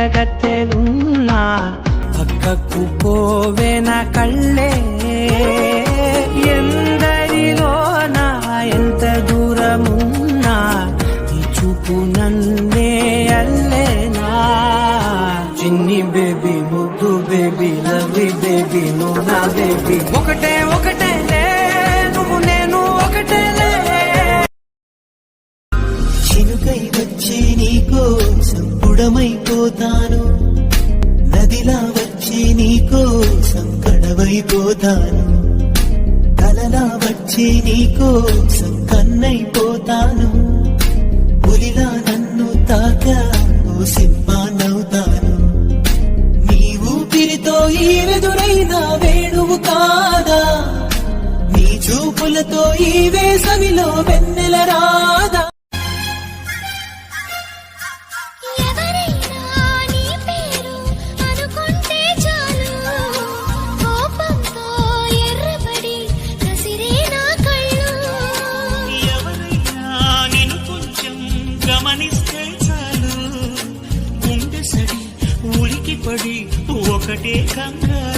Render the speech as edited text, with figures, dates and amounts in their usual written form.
కొండగట్టెలున్నా పక్కకు పోవే నా కళ్ళే ఎందరిలోనా ఎంత దూరమున్నా ఈ చూపు నన్నే అల్లేనా చిన్ని బేబీ ముద్దు బేబీ లవ్లీ బేబీ నువ్వు నా బేబీ ఒకటే ఒకటేలే నువ్వు నేను ఒకటేలే చినుకై వచ్చి నీకోసం పుడమైపోతాను నదిలా వచ్చి నీకోసం కడవైపోతాను కలలా వచ్చి నీకోసం కన్నైపోతాను పులిలా నన్ను తాకావు సింహానవుతాను నీ ఊపిరితో ఈ వెదురైన వేణువు కాదా నీ చూపులతో ఈ వేసవిలో వెన్నెల రాదా గమనిస్తే చాలు గుండె సడి ఉలికి పడి ఒకటే కంగారు